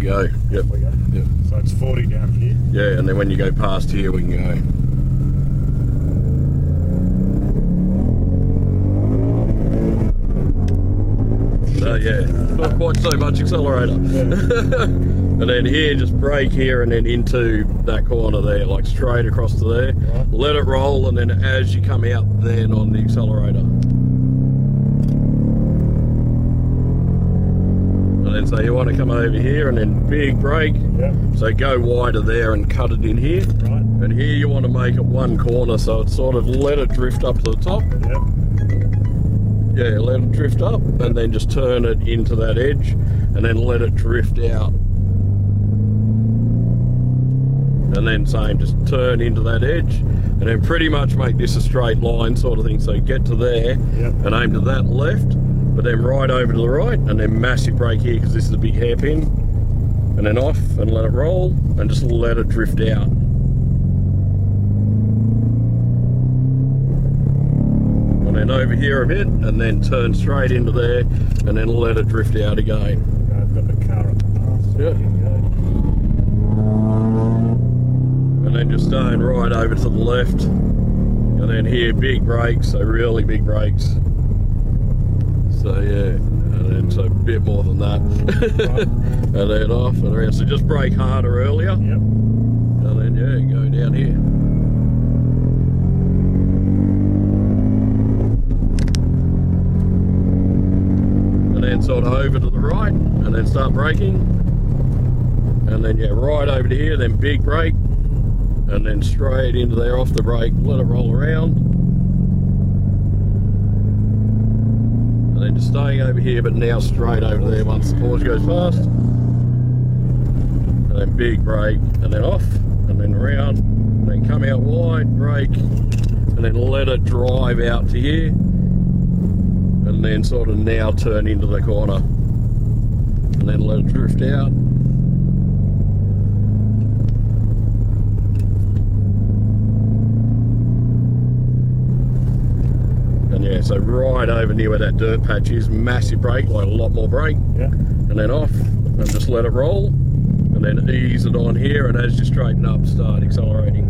we go. Yep. We go. Yep. So it's 40 down here. Yeah, and then when you go past here, we can go. So yeah, not quite so much accelerator. Yeah. And then here, just brake here and then into that corner there, like straight across to there. Right. Let it roll, and then as you come out, then on the accelerator. And then so you want to come over here and then big brake. Yep. So go wider there and cut it in here. Right. And here you want to make it one corner, so it's sort of let it drift up to the top. Yep. Yeah, let it drift up, and then just turn it into that edge, and then let it drift out. And then same, just turn into that edge, and then pretty much make this a straight line sort of thing. So get to there, Yep. and aim to that left, but then right over to the right, and then massive brake here because this is a big hairpin, and then off, and let it roll, and just let it drift out. And then over here a bit, and then turn straight into there, and then let it drift out again. I've got the car at the pass. So Yeah. here we go. And then just staying right over to the left, and then here big brakes, so really big brakes. So yeah, and then so a bit more than that. Right. And then off and around. So just brake harder earlier, Yep. and then yeah, go down here. And then sort of over to the right, and then start braking. And then yeah, right over to here, then big brake, and then straight into there off the brake, let it roll around. And then just staying over here, but now straight over there once the Porsche goes past. And then big brake, and then off, and then around, and then come out wide, brake, and then let it drive out to here. And then sort of now turn into the corner. And then let it drift out. Yeah, so right over near where that dirt patch is, massive brake, like a lot more brake, Yeah. and then off, and just let it roll, and then ease it on here, and as you straighten up, start accelerating.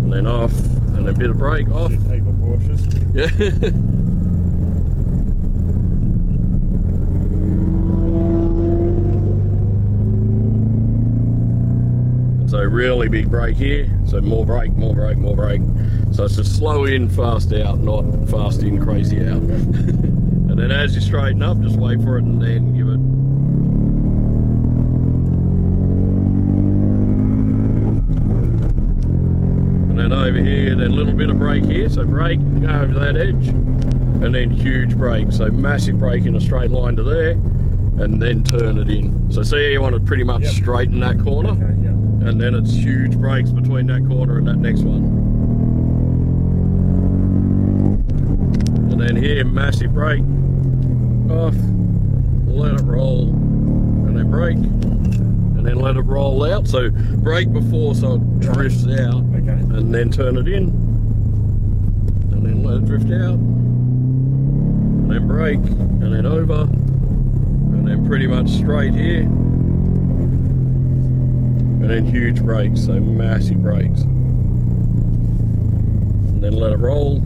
And then off, and a bit of brake, off. Shit heap of Porsches. Yeah. So really big brake here, so more brake, more brake, more brake. So it's just slow in, fast out, not fast in, crazy out. And then as you straighten up, just wait for it and then give it. And then over here, then a little bit of brake here, so brake, go over that edge, and then huge brake, so massive brake in a straight line to there, and then turn it in. So see how you want to pretty much straighten that corner? Okay, yeah. And then it's huge brakes between that corner and that next one. And then here, massive brake, off, let it roll, and then brake, and then let it roll out. So brake before so it drifts out, Okay. and then turn it in, and then let it drift out, and then brake, and then over, and then pretty much straight here. And then huge brakes, so massive brakes. And then let it roll.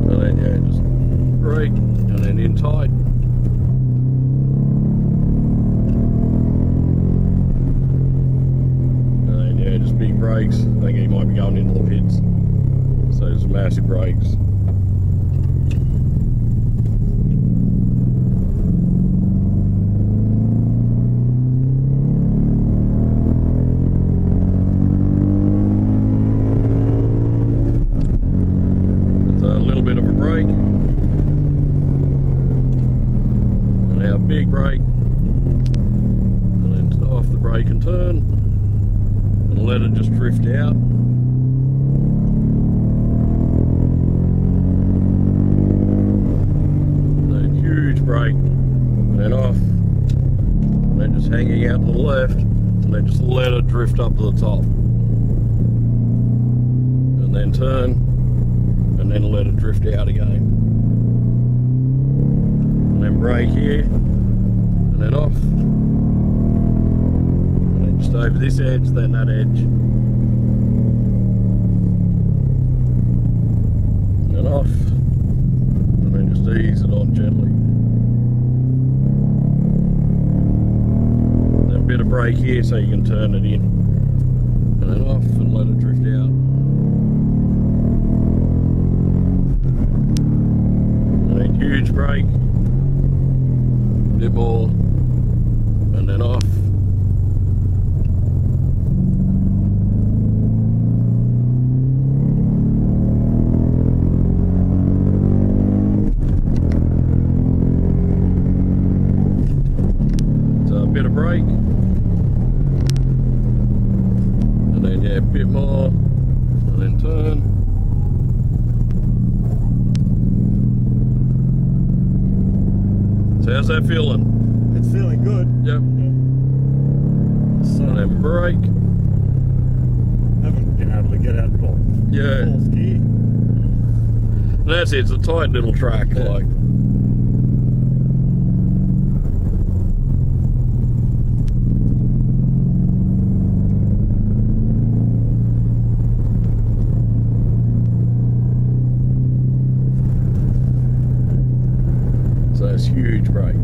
And then yeah, just brake, and then in tight. And then yeah, just big brakes. I think he might be going into the pits. So just massive brakes. Big brake, and then off the brake and turn, and let it just drift out. And then huge brake, and then off, and then just hanging out to the left, and then just let it drift up to the top. And then turn, and then let it drift out again. And then brake here, and then off. And then just over this edge, then that edge. And then off. And then just ease it on gently. And then a bit of brake here so you can turn it in. And then off and let it drift out. And then huge brake. A bit more. And then off. So a bit of brake. And then yeah, a bit more. And then turn. So how's that feeling? It's feeling good. Yep. So, And then brake. haven't been able to get out of Yeah. fourth gear. And that's it, it's a tight little track, Yeah. like. So it's huge brake.